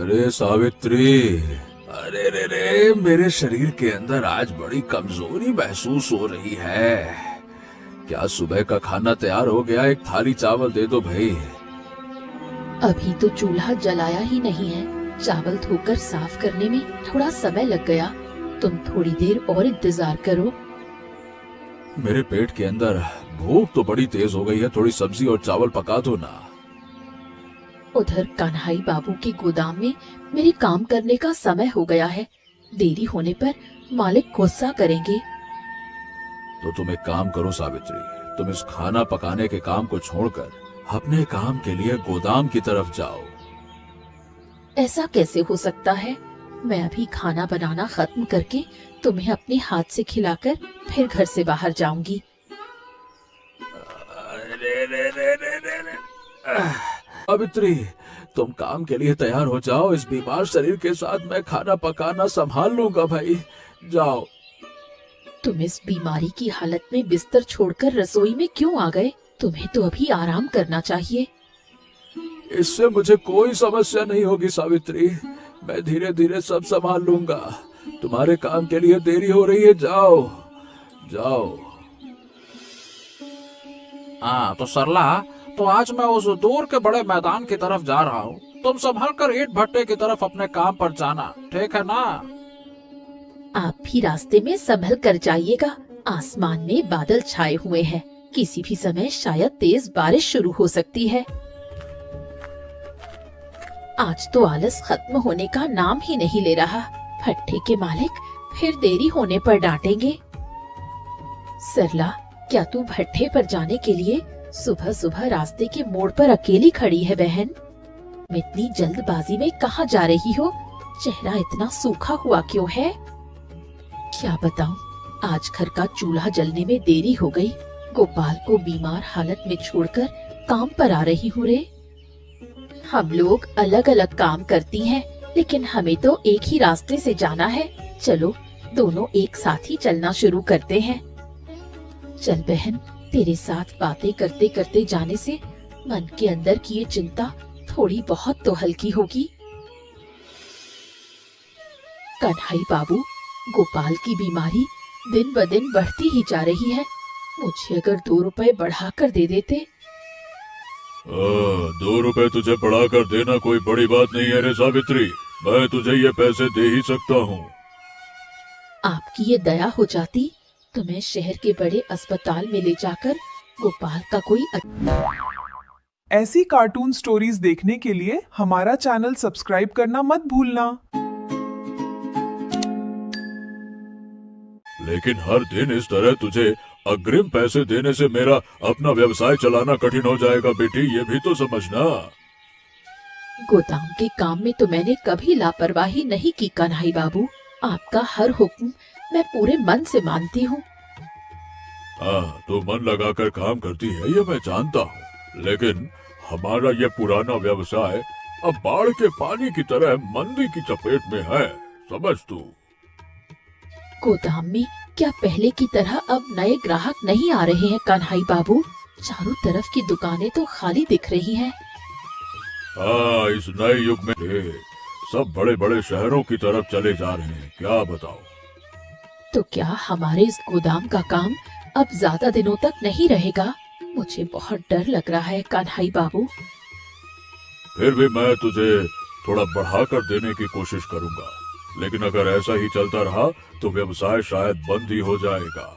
अरे सावित्री, अरे रे रे, मेरे शरीर के अंदर आज बड़ी कमजोरी महसूस हो रही है। क्या सुबह का खाना तैयार हो गया? एक थाली चावल दे दो भाई। अभी तो चूल्हा जलाया ही नहीं है। चावल धोकर साफ करने में थोड़ा समय लग गया। तुम थोड़ी देर और इंतजार करो। मेरे पेट के अंदर भूख तो बड़ी तेज हो गई है, थोड़ी सब्जी और चावल पका दो ना। उधर कन्हई बाबू के गोदाम में मेरे काम करने का समय हो गया है। देरी होने पर मालिक गुस्सा करेंगे। तो तुम एक काम करो सावित्री, तुम इस खाना पकाने के काम को छोड़कर अपने काम के लिए गोदाम की तरफ जाओ। ऐसा कैसे हो सकता है? मैं अभी खाना बनाना खत्म करके तुम्हें अपने हाथ से खिलाकर फिर घर से बाहर जाऊंगी। सावित्री, तुम काम के लिए तैयार हो जाओ। इस बीमार शरीर के साथ मैं खाना पकाना संभाल लूंगा भाई। जाओ। तुम इस बीमारी की हालत में बिस्तर छोड़कर रसोई में क्यों आ गए? तुम्हें तो अभी आराम करना चाहिए। इससे मुझे कोई समस्या नहीं होगी सावित्री, मैं धीरे धीरे सब संभाल लूंगा। तुम्हारे काम के लिए देरी हो रही है, जाओ जाओ। हाँ तो सरला, तो आज मैं उस दूर के बड़े मैदान की तरफ जा रहा हूँ। तुम संभल कर ईंट भट्टे की तरफ अपने काम पर जाना, ठीक है ना? आप भी रास्ते में संभल कर जाइएगा। आसमान में बादल छाए हुए हैं, किसी भी समय शायद तेज बारिश शुरू हो सकती है। आज तो आलस खत्म होने का नाम ही नहीं ले रहा। भट्टे के मालिक फिर देरी होने पर डांटेंगे। सरला, क्या तू भट्टे पर जाने के लिए सुबह सुबह रास्ते के मोड़ पर अकेली खड़ी है बहन? इतनी जल्दबाजी में कहाँ जा रही हो? चेहरा इतना सूखा हुआ क्यों है? क्या बताऊं, आज घर का चूल्हा जलने में देरी हो गई। गोपाल को बीमार हालत में छोड़कर काम पर आ रही हूँ रे। हम लोग अलग अलग काम करती हैं, लेकिन हमें तो एक ही रास्ते से जाना है। चलो दोनों एक साथ ही चलना शुरू करते हैं। चल बहन, तेरे साथ बातें करते करते जाने से मन के अंदर की ये चिंता थोड़ी बहुत तो हल्की होगी। कन्हई बाबू, गोपाल की बीमारी दिन ब दिन बढ़ती ही जा रही है। मुझे अगर 2 रुपए बढ़ाकर दे देते। 2 रुपए तुझे बढ़ाकर देना कोई बड़ी बात नहीं है रे सावित्री, मैं तुझे ये पैसे दे ही सकता हूँ। आपकी ये दया हो जाती तो मैं शहर के बड़े अस्पताल में ले जाकर गोपाल का कोई ऐसी कार्टून स्टोरीज देखने के लिए हमारा चैनल सब्सक्राइब करना मत भूलना। लेकिन हर दिन इस तरह तुझे अग्रिम पैसे देने से मेरा अपना व्यवसाय चलाना कठिन हो जाएगा बेटी, ये भी तो समझना। गोदाम के काम में तो मैंने कभी लापरवाही नहीं की कन्हई बाबू। आपका हर हुक्म मैं पूरे मन से मानती हूँ। हाँ, तो मन लगाकर काम करती है ये मैं जानता हूँ, लेकिन हमारा ये पुराना व्यवसाय अब बाढ़ के पानी की तरह मंदी की चपेट में है, समझ तू। गोदाम में क्या पहले की तरह अब नए ग्राहक नहीं आ रहे हैं कन्हई बाबू? चारों तरफ की दुकानें तो खाली दिख रही हैं। हाँ, इस नए युग में सब बड़े बड़े शहरों की तरफ चले जा रहे हैं, क्या बताओ। तो क्या हमारे इस गोदाम का काम अब ज्यादा दिनों तक नहीं रहेगा? मुझे बहुत डर लग रहा है कन्हई बाबू। फिर भी मैं तुझे थोड़ा बढ़ाकर देने की कोशिश करूंगा, लेकिन अगर ऐसा ही चलता रहा तो व्यवसाय शायद बंद ही हो जाएगा।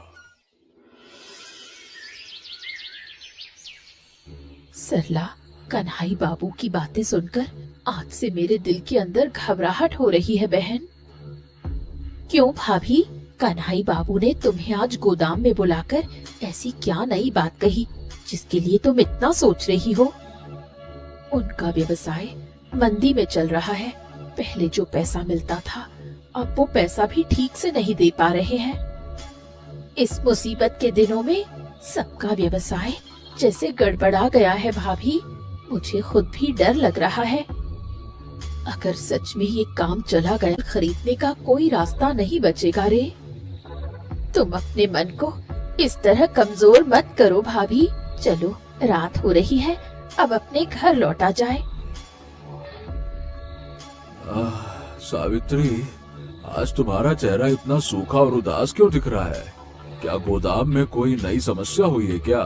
सरला, कन्हई बाबू की बातें सुनकर आज से मेरे दिल के अंदर घबराहट हो रही है बहन। क्यों भाभी, कन्हई बाबू ने तुम्हें आज गोदाम में बुलाकर ऐसी क्या नई बात कही जिसके लिए तुम इतना सोच रही हो? उनका व्यवसाय मंदी में चल रहा है। पहले जो पैसा मिलता था अब वो पैसा भी ठीक से नहीं दे पा रहे हैं। इस मुसीबत के दिनों में सबका व्यवसाय जैसे गड़बड़ा गया है भाभी। मुझे खुद भी डर लग रहा है। अगर सच में ये काम चला गया, खरीदने का कोई रास्ता नहीं बचेगा रे। तुम अपने मन को इस तरह कमजोर मत करो भाभी। चलो, रात हो रही है, अब अपने घर लौटा जाए। सावित्री, आज तुम्हारा चेहरा इतना सूखा और उदास क्यों दिख रहा है? क्या गोदाम में कोई नई समस्या हुई है क्या?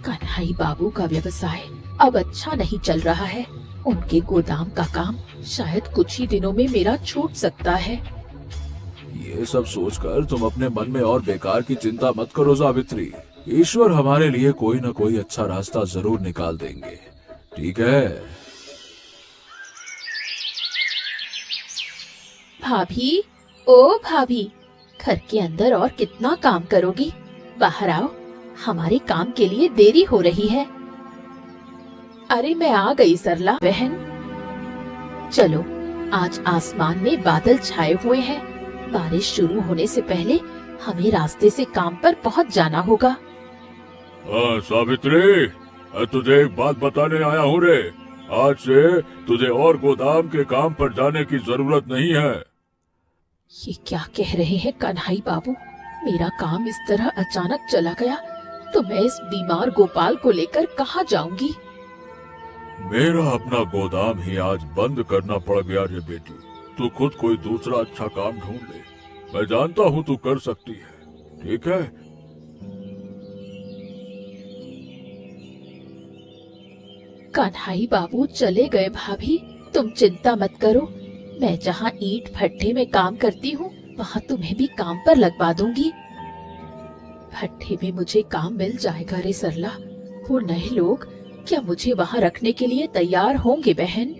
कन्हई बाबू का व्यवसाय अब अच्छा नहीं चल रहा है। उनके गोदाम का काम शायद कुछ ही दिनों में मेरा छूट सकता है। ये सब सोचकर तुम अपने मन में और बेकार की चिंता मत करो सावित्री। ईश्वर हमारे लिए कोई न कोई अच्छा रास्ता जरूर निकाल देंगे, ठीक है? भाभी, ओ भाभी, घर के अंदर और कितना काम करोगी? बाहर आओ, हमारे काम के लिए देरी हो रही है। अरे मैं आ गई सरला बहन। चलो, आज आसमान में बादल छाए हुए हैं। बारिश शुरू होने से पहले हमें रास्ते से काम पर पहुंच जाना होगा। सावित्री, तुझे एक बात बताने आया हूँ रे। आज से तुझे और गोदाम के काम पर जाने की जरूरत नहीं है। ये क्या कह रहे हैं कन्हई बाबू? मेरा काम इस तरह अचानक चला गया तो मैं इस बीमार गोपाल को लेकर कहाँ जाऊंगी? मेरा अपना गोदाम ही आज बंद करना पड़ गया रे बेटी। तू खुद कोई दूसरा अच्छा काम ढूंढ ले। मैं जानता हूँ तू कर सकती है, ठीक है? कन्हई बाबू चले गए भाभी, तुम चिंता मत करो। मैं जहाँ ईंट भट्ठे में काम करती हूँ वहाँ तुम्हें भी काम पर लगवा दूंगी। भट्ठे में मुझे काम मिल जाएगा रे सरला। वो नए लोग क्या मुझे वहाँ रखने के लिए तैयार होंगे बहन?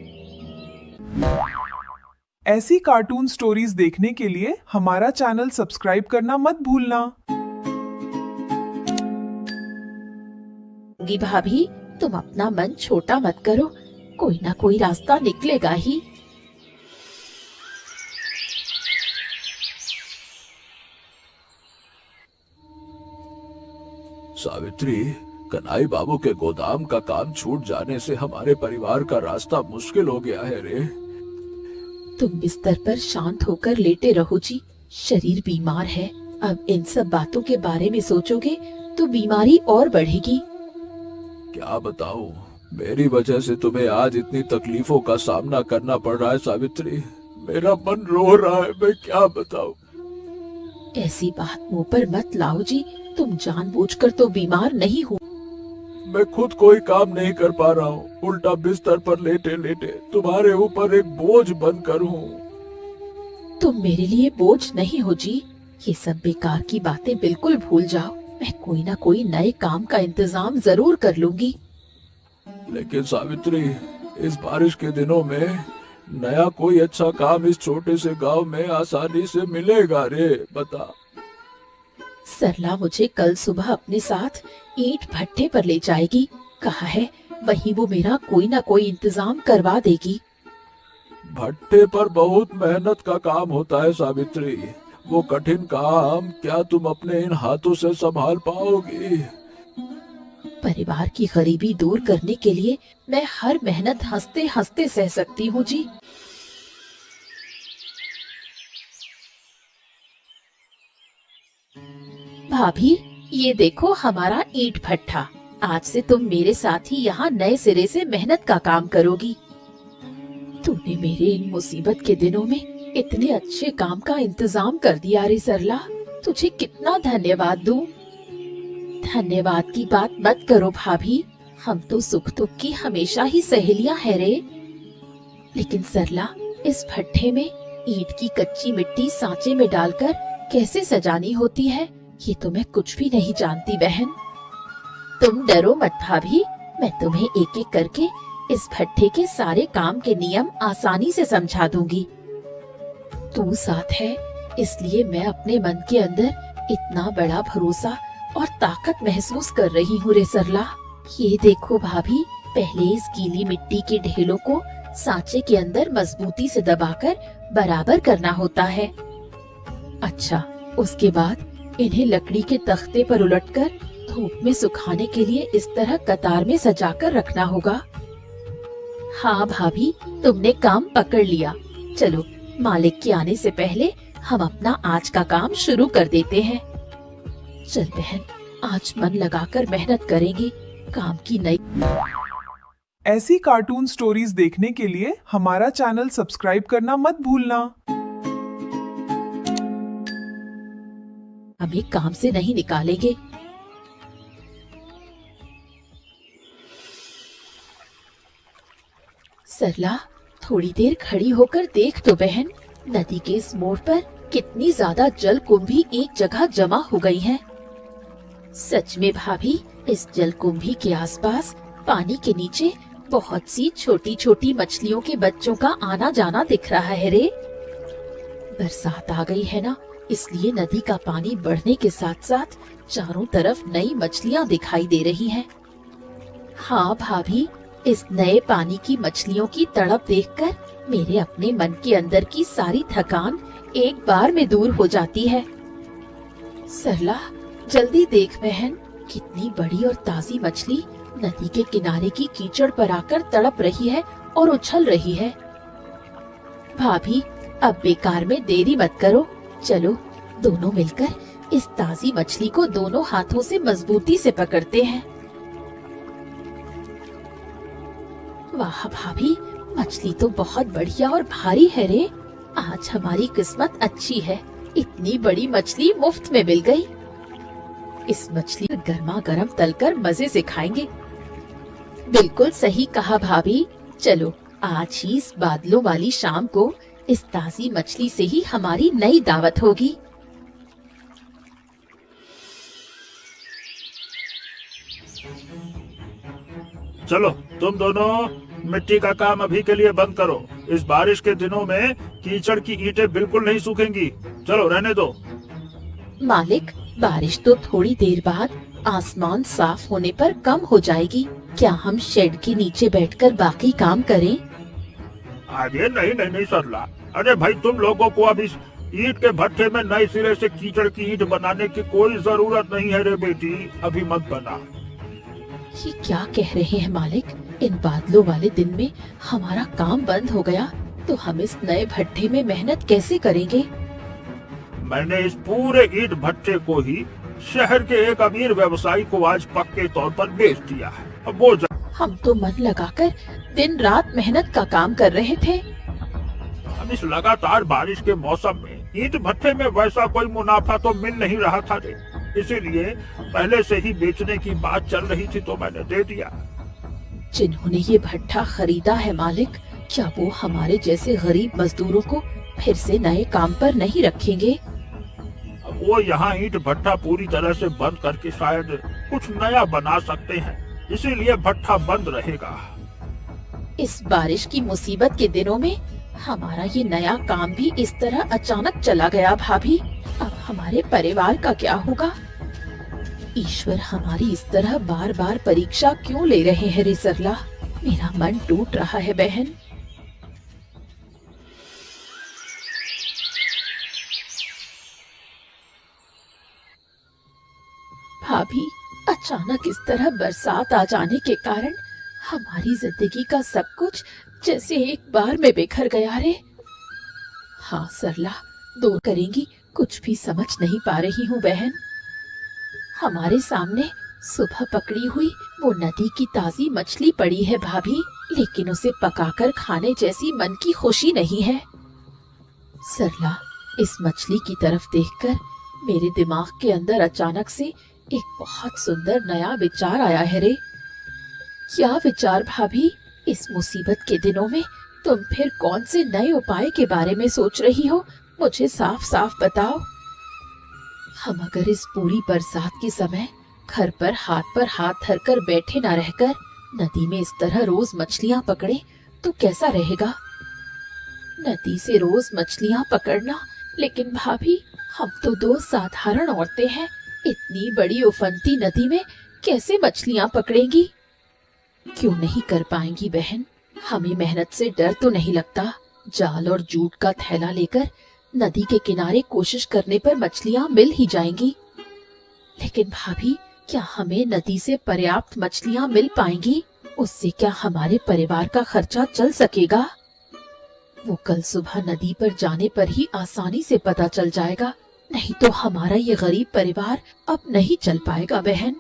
ऐसी कार्टून स्टोरीज देखने के लिए हमारा चैनल सब्सक्राइब करना मत भूलना। भाभी, तुम अपना मन छोटा मत करो, कोई ना कोई रास्ता निकलेगा ही। सावित्री, कन्हई बाबू के गोदाम का काम छूट जाने से हमारे परिवार का रास्ता मुश्किल हो गया है रे। तुम बिस्तर पर शांत होकर लेटे रहो जी। शरीर बीमार है, अब इन सब बातों के बारे में सोचोगे तो बीमारी और बढ़ेगी। क्या बताऊं, मेरी वजह से तुम्हें आज इतनी तकलीफों का सामना करना पड़ रहा है सावित्री। मेरा मन रो रहा है, मैं क्या बताऊं। ऐसी बात मुंह पर मत लाओ जी। तुम जानबूझकर तो बीमार नहीं हो। मैं खुद कोई काम नहीं कर पा रहा हूँ। उल्टा बिस्तर पर लेटे लेटे तुम्हारे ऊपर एक बोझ बनकर हूँ। तुम मेरे लिए बोझ नहीं हो जी। ये सब बेकार की बातें बिल्कुल भूल जाओ। मैं कोई ना कोई नए काम का इंतजाम जरूर कर लूंगी। लेकिन सावित्री, इस बारिश के दिनों में नया कोई अच्छा काम इस छोटे से गांव में आसानी से मिलेगा रे? बता। सरला मुझे कल सुबह अपने साथ ईंट भट्ठे पर ले जाएगी। कहा है वहीं वो मेरा कोई ना कोई इंतजाम करवा देगी। भट्ठे पर बहुत मेहनत का काम होता है सावित्री। वो कठिन काम क्या तुम अपने इन हाथों से संभाल पाओगी? परिवार की गरीबी दूर करने के लिए मैं हर मेहनत हंसते हंसते सह सकती हूँ जी। भाभी, ये देखो हमारा ईंट भट्ठा। आज से तुम मेरे साथ ही यहाँ नए सिरे से मेहनत का काम करोगी। तूने मेरे इन मुसीबत के दिनों में इतने अच्छे काम का इंतजाम कर दिया रे सरला। तुझे कितना धन्यवाद दूं। धन्यवाद की बात मत करो भाभी, हम तो सुख दुख की हमेशा ही सहेलियां हैं रे। लेकिन सरला, इस भट्ठे में ईंट की कच्ची मिट्टी सांचे में डालकर कैसे सजानी होती है ये तो मैं कुछ भी नहीं जानती बहन। तुम डरो मत भाभी, मैं तुम्हें एक एक करके इस भट्ठे के सारे काम के नियम आसानी से समझा दूंगी। तू साथ है इसलिए मैं अपने मन के अंदर इतना बड़ा भरोसा और ताकत महसूस कर रही हूँ रे सरला। ये देखो भाभी, पहले इस गीली मिट्टी के ढेलों को सांचे के अंदर मजबूती से दबाकर बराबर करना होता है। अच्छा, उसके बाद इन्हें लकड़ी के तख्ते पर उलटकर धूप में सुखाने के लिए इस तरह कतार में सजाकर रखना होगा। हाँ भाभी, तुमने काम पकड़ लिया। चलो, मालिक के आने से पहले हम अपना आज का काम शुरू कर देते हैं। चल बहन, आज मन लगाकर मेहनत करेंगे। काम की नई ऐसी कार्टून स्टोरीज देखने के लिए हमारा चैनल सब्सक्राइब करना मत भूलना। हमें काम से नहीं निकालेंगे। सरला, थोड़ी देर खड़ी होकर देख तो बहन, नदी के इस मोड़ पर कितनी ज्यादा जल कुंभी एक जगह जमा हो गई हैं। सच में भाभी, इस जल कुंभी के आसपास पानी के नीचे बहुत सी छोटी छोटी मछलियों के बच्चों का आना जाना दिख रहा है रे। बरसात आ गई है ना, इसलिए नदी का पानी बढ़ने के साथ साथ चारों तरफ नई मछलियां दिखाई दे रही हैं। हाँ भाभी, इस नए पानी की मछलियों की तड़प देखकर मेरे अपने मन के अंदर की सारी थकान एक बार में दूर हो जाती है। सरला, जल्दी देख बहन, कितनी बड़ी और ताजी मछली नदी के किनारे की कीचड़ पर आकर तड़प रही है और उछल रही है। भाभी, अब बेकार में देरी मत करो, चलो दोनों मिलकर इस ताजी मछली को दोनों हाथों से मजबूती से पकड़ते हैं। वाह भाभी, मछली तो बहुत बढ़िया और भारी है रे। आज हमारी किस्मत अच्छी है, इतनी बड़ी मछली मुफ्त में मिल गई। इस मछली को गर्मा गर्म तलकर मजे से खाएंगे। बिल्कुल सही कहा भाभी, चलो आज ही इस बादलों वाली शाम को इस ताजी मछली से ही हमारी नई दावत होगी। चलो तुम दोनों मिट्टी का काम अभी के लिए बंद करो। इस बारिश के दिनों में कीचड़ की ईंटें बिल्कुल नहीं सूखेंगी। चलो रहने दो। मालिक, बारिश तो थोड़ी देर बाद आसमान साफ होने पर कम हो जाएगी। क्या हम शेड के नीचे बैठकर बाकी काम करें? अरे नहीं नहीं नहीं सरला, अरे भाई तुम लोगों को अब इस ईंट के भट्ठे में नए सिरे से कीचड़ की ईंट बनाने की कोई जरूरत नहीं है रे बेटी, अभी मत बना। ये क्या कह रहे हैं मालिक? इन बादलों वाले दिन में हमारा काम बंद हो गया तो हम इस नए भट्ठे में मेहनत कैसे करेंगे? मैंने इस पूरे ईंट भट्ठे को ही शहर के एक अमीर व्यवसायी को आज पक्के तौर पर बेच दिया है। अब वो हम तो मन लगाकर दिन रात मेहनत का काम कर रहे थे। हम इस लगातार बारिश के मौसम में ईंट भट्ठे में वैसा कोई मुनाफा तो मिल नहीं रहा था रे, इसीलिए पहले से ही बेचने की बात चल रही थी तो मैंने दे दिया। जिन्होंने ये भट्ठा खरीदा है मालिक, क्या वो हमारे जैसे गरीब मजदूरों को फिर से नए काम पर नहीं रखेंगे? अब वो यहाँ ईंट भट्ठा पूरी तरह से बंद करके शायद कुछ नया बना सकते हैं, इसीलिए भट्ठा बंद रहेगा। इस बारिश की मुसीबत के दिनों में हमारा ये नया काम भी इस तरह अचानक चला गया भाभी। अब हमारे परिवार का क्या होगा? ईश्वर हमारी इस तरह बार बार परीक्षा क्यों ले रहे हैं रे सरला? मेरा मन टूट रहा है बहन। भाभी, अचानक इस तरह बरसात आ जाने के कारण हमारी जिंदगी का सब कुछ जैसे एक बार में बिखर गया रे। हाँ सरला, दो करेंगी कुछ भी समझ नहीं पा रही हूँ बहन। हमारे सामने सुबह पकड़ी हुई वो नदी की ताजी मछली पड़ी है भाभी, लेकिन उसे पकाकर खाने जैसी मन की खुशी नहीं है। सरला, इस मछली की तरफ देखकर मेरे दिमाग के अंदर अचानक से एक बहुत सुंदर नया विचार आया है रे। क्या विचार भाभी? इस मुसीबत के दिनों में तुम फिर कौन से नए उपाय के बारे में सोच रही हो? मुझे साफ साफ बताओ। हम अगर इस पूरी बरसात के समय घर पर हाथ धरकर बैठे न रहकर नदी में इस तरह रोज मछलियां पकड़े तो कैसा रहेगा? नदी से रोज मछलियां पकड़ना, लेकिन भाभी हम तो दो साधारण औरतें हैं, इतनी बड़ी उफनती नदी में कैसे मछलियां पकड़ेंगी? क्यों नहीं कर पाएंगी बहन? हमें मेहनत से डर तो नहीं लगता। जाल और जूट का थैला लेकर नदी के किनारे कोशिश करने पर मछलियां मिल ही जाएंगी। लेकिन भाभी, क्या हमें नदी से पर्याप्त मछलियां मिल पाएंगी? उससे क्या हमारे परिवार का खर्चा चल सकेगा? वो कल सुबह नदी पर जाने पर ही आसानी से पता चल जाएगा, नहीं तो हमारा ये गरीब परिवार अब नहीं चल पाएगा बहन।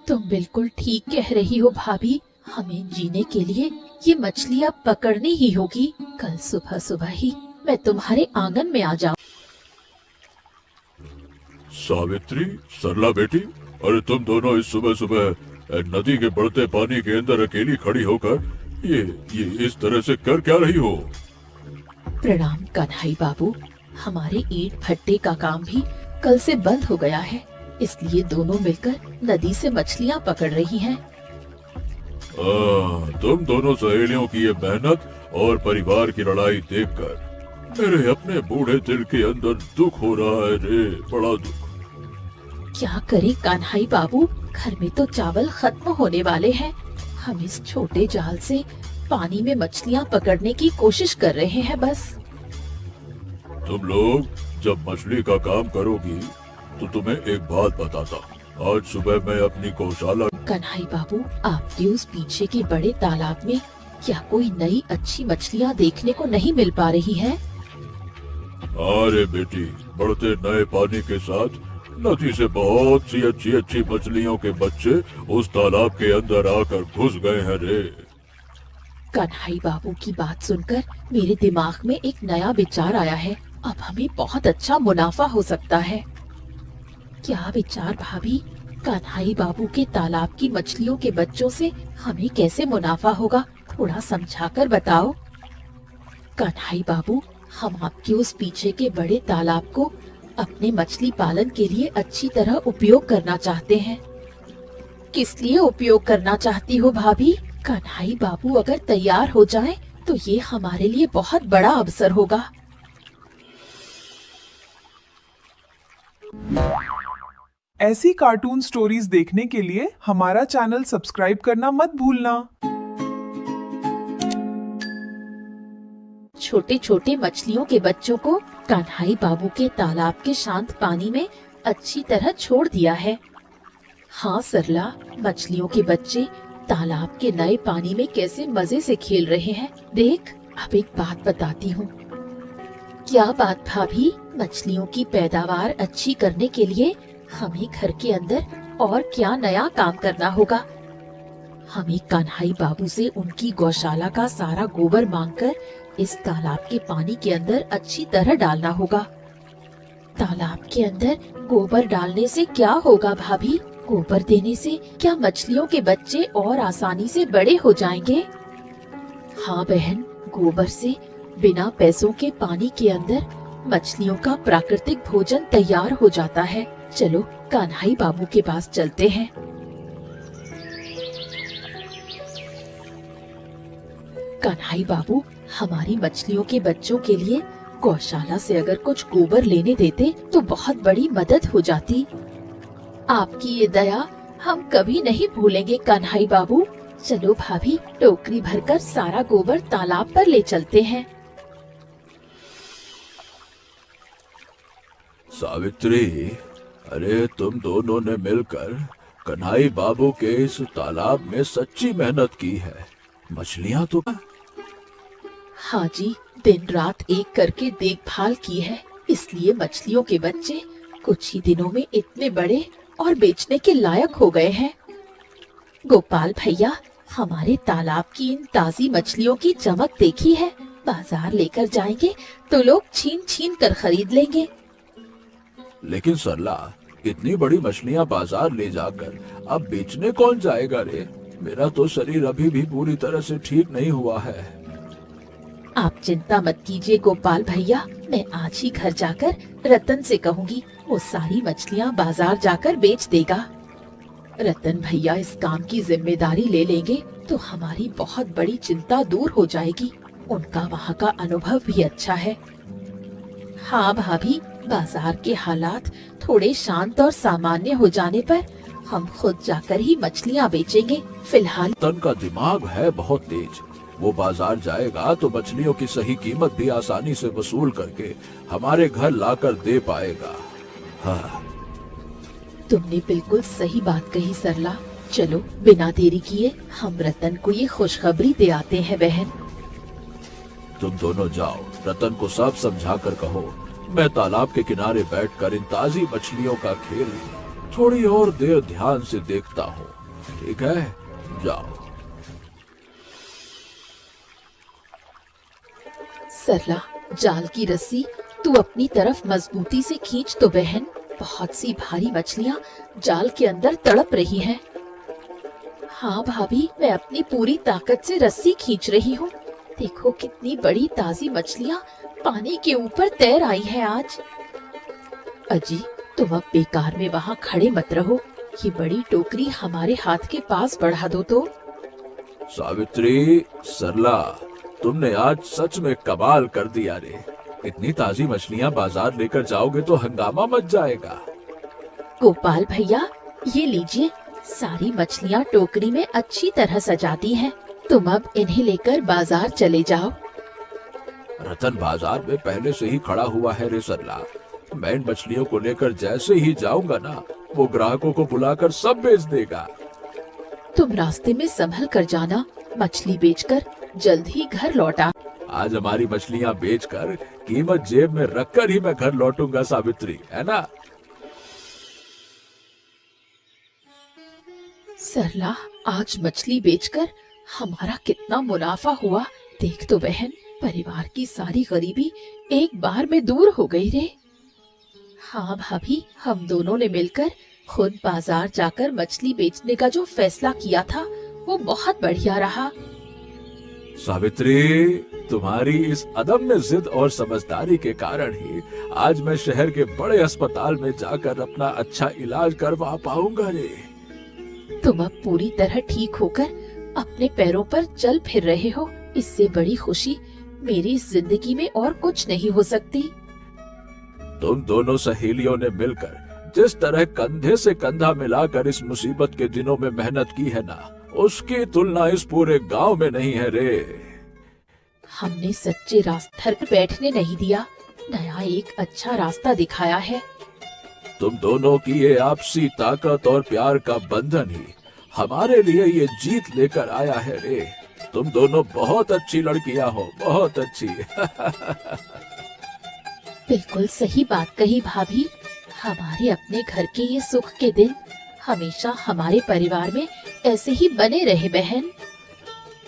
तुम बिल्कुल ठीक कह रही हो भाभी, हमें जीने के लिए ये मछलियाँ पकड़नी ही होगी। कल सुबह सुबह ही मैं तुम्हारे आंगन में आ जाऊँ। सावित्री, सरला बेटी, अरे तुम दोनों इस सुबह सुबह नदी के बढ़ते पानी के अंदर अकेली खड़ी होकर ये इस तरह से कर क्या रही हो? प्रणाम कन्हई बाबू, हमारे ईंट भट्टे का काम भी कल से बंद हो गया है, इसलिए दोनों मिलकर नदी से मछलियाँ पकड़ रही हैं। तुम दोनों सहेलियों की ये मेहनत और परिवार की लड़ाई देखकर मेरे अपने बूढ़े दिल के अंदर दुख हो रहा है रे, बड़ा दुख। क्या करें कन्हई बाबू, घर में तो चावल खत्म होने वाले हैं। हम इस छोटे जाल से पानी में मछलियाँ पकड़ने की कोशिश कर रहे हैं बस। तुम लोग जब मछली का काम करोगी तो तुम्हें एक बात बताता हूँ। आज सुबह मैं अपनी गौशाला। कन्हई बाबू, आपके उस पीछे के बड़े तालाब में क्या कोई नई अच्छी मछलियाँ देखने को नहीं मिल पा रही है? अरे बेटी, बढ़ते नए पानी के साथ नदी से बहुत सी अच्छी अच्छी मछलियों के बच्चे उस तालाब के अंदर आकर घुस गए हैं रे। कन्हई बाबू की बात सुनकर मेरे दिमाग में एक नया विचार आया है। अब हमें बहुत अच्छा मुनाफा हो सकता है। क्या विचार भाभी? कन्हई बाबू के तालाब की मछलियों के बच्चों से हमें कैसे मुनाफा होगा, थोड़ा समझाकर बताओ। कन्हई बाबू, हम आपके उस पीछे के बड़े तालाब को अपने मछली पालन के लिए अच्छी तरह उपयोग करना चाहते हैं। किस लिए उपयोग करना चाहती हो भाभी? कन्हई बाबू अगर तैयार हो जाएं, तो ये हमारे लिए बहुत बड़ा अवसर होगा। ऐसी कार्टून स्टोरीज देखने के लिए हमारा चैनल सब्सक्राइब करना मत भूलना। छोटे छोटे मछलियों के बच्चों को कन्हई बाबू के तालाब के शांत पानी में अच्छी तरह छोड़ दिया है। हाँ सरला, मछलियों के बच्चे तालाब के नए पानी में कैसे मजे से खेल रहे हैं देख। अब एक बात बताती हूँ। क्या बात भाभी? मछलियों की पैदावार अच्छी करने के लिए हमें घर के अंदर और क्या नया काम करना होगा? हमें कन्हई बाबू से उनकी गौशाला का सारा गोबर मांगकर इस तालाब के पानी के अंदर अच्छी तरह डालना होगा। तालाब के अंदर गोबर डालने से क्या होगा भाभी? गोबर देने से क्या मछलियों के बच्चे और आसानी से बड़े हो जाएंगे? हाँ बहन, गोबर से बिना पैसों के पानी के अंदर मछलियों का प्राकृतिक भोजन तैयार हो जाता है। चलो कन्हई बाबू के पास चलते हैं। कन्हई बाबू, हमारी मछलियों के बच्चों के लिए गौशाला से अगर कुछ गोबर लेने देते तो बहुत बड़ी मदद हो जाती। आपकी ये दया हम कभी नहीं भूलेंगे कन्हई बाबू। चलो भाभी, टोकरी भरकर सारा गोबर तालाब पर ले चलते हैं। सावित्री, अरे तुम दोनों ने मिलकर कन्हई बाबू के इस तालाब में सच्ची मेहनत की है। मछलियाँ तो। हाँ जी, दिन रात एक करके देखभाल की है, इसलिए मछलियों के बच्चे कुछ ही दिनों में इतने बड़े और बेचने के लायक हो गए हैं। गोपाल भैया, हमारे तालाब की इन ताजी मछलियों की चमक देखी है? बाजार लेकर जाएंगे तो लोग छीन छीन कर खरीद लेंगे। लेकिन सरला, इतनी बड़ी मछलियाँ बाजार ले जाकर अब बेचने कौन जाएगा रे? मेरा तो शरीर अभी भी पूरी तरह से ठीक नहीं हुआ है। आप चिंता मत कीजिए गोपाल भैया, मैं आज ही घर जाकर रतन से कहूँगी, वो सारी मछलियाँ बाजार जाकर बेच देगा। रतन भैया इस काम की जिम्मेदारी ले लेंगे तो हमारी बहुत बड़ी चिंता दूर हो जाएगी। उनका वहाँ का अनुभव भी अच्छा है। हाँ भाभी, बाजार के हालात थोड़े शांत और सामान्य हो जाने पर हम खुद जाकर ही मछलियाँ बेचेंगे। फिलहाल तन का दिमाग है बहुत तेज। वो बाजार जाएगा तो मछलियों की सही कीमत भी आसानी से वसूल करके हमारे घर लाकर दे पाएगा। हाँ, तुमने बिल्कुल सही बात कही सरला। चलो बिना देरी किए हम रतन को ये खुशखबरी दे आते हैं। बहन, तुम दोनों जाओ, रतन को सब समझा कर कहो मैं तालाब के किनारे बैठकर इन ताजी मछलियों का खेल थोड़ी और देर ध्यान से देखता हूँ। ठीक है, जाओ। सरला, जाल की रस्सी तू अपनी तरफ मजबूती से खींच तो बहन, बहुत सी भारी मछलियाँ जाल के अंदर तड़प रही हैं। हाँ भाभी, मैं अपनी पूरी ताकत से रस्सी खींच रही हूँ। देखो कितनी बड़ी ताजी मछलियाँ पानी के ऊपर तैर आई हैं आज। अजी, तुम अब बेकार में वहाँ खड़े मत रहो, ये बड़ी टोकरी हमारे हाथ के पास बढ़ा दो तो। सावित्री, सरला, तुमने आज सच में कमाल कर दिया रे। इतनी ताजी मछलियाँ बाजार लेकर जाओगे तो हंगामा मच जाएगा। गोपाल भैया, ये लीजिए, सारी मछलियाँ टोकरी में अच्छी तरह सजा दी हैं। तुम अब इन्हें लेकर बाजार चले जाओ। रतन बाजार में पहले से ही खड़ा हुआ है रे सरला। मैं इन मछलियों को लेकर जैसे ही जाऊंगा ना, वो ग्राहकों को बुलाकर सब बेच देगा। तुम रास्ते में संभल कर जाना, मछली बेचकर जल्द ही घर लौटा। आज हमारी मछलियाँ बेचकर कीमत जेब में रखकर ही मैं घर लौटूंगा सावित्री, है ना? सरला, आज मछली बेचकर हमारा कितना मुनाफा हुआ। देख तो बहन, परिवार की सारी गरीबी एक बार में दूर हो गई रे। हाँ भाभी, हम दोनों ने मिलकर खुद बाजार जाकर मछली बेचने का जो फैसला किया था वो बहुत बढ़िया रहा। सावित्री, तुम्हारी इस अदम्य जिद और समझदारी के कारण ही आज मैं शहर के बड़े अस्पताल में जाकर अपना अच्छा इलाज करवा पाऊंगा रे। तुम अब पूरी तरह ठीक होकर अपने पैरों पर चल फिर रहे हो, इससे बड़ी खुशी मेरी इस जिंदगी में और कुछ नहीं हो सकती। तुम दोनों सहेलियों ने मिलकर जिस तरह कंधे से कंधा मिलाकर इस मुसीबत के दिनों में मेहनत की है ना, उसकी तुलना इस पूरे गांव में नहीं है रे। हमने सच्चे रास्ते पर बैठने नहीं दिया, नया एक अच्छा रास्ता दिखाया है। तुम दोनों की ये आपसी ताकत और प्यार का बंधन ही हमारे लिए ये जीत लेकर आया है रे। तुम दोनों बहुत अच्छी लड़कियां हो, बहुत अच्छी। बिल्कुल सही बात कही भाभी। हमारे अपने घर के ये सुख के दिन हमेशा हमारे परिवार में ऐसे ही बने रहे बहन।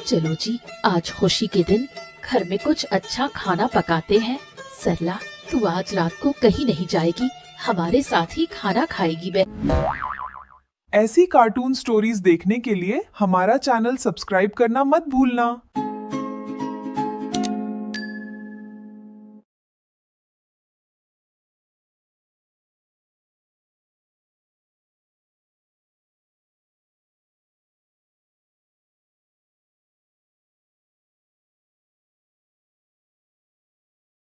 चलो जी, आज खुशी के दिन घर में कुछ अच्छा खाना पकाते हैं। सरला, तू आज रात को कहीं नहीं जाएगी, हमारे साथ ही खाना खाएगी बहन। ऐसी कार्टून स्टोरीज देखने के लिए हमारा चैनल सब्सक्राइब करना मत भूलना।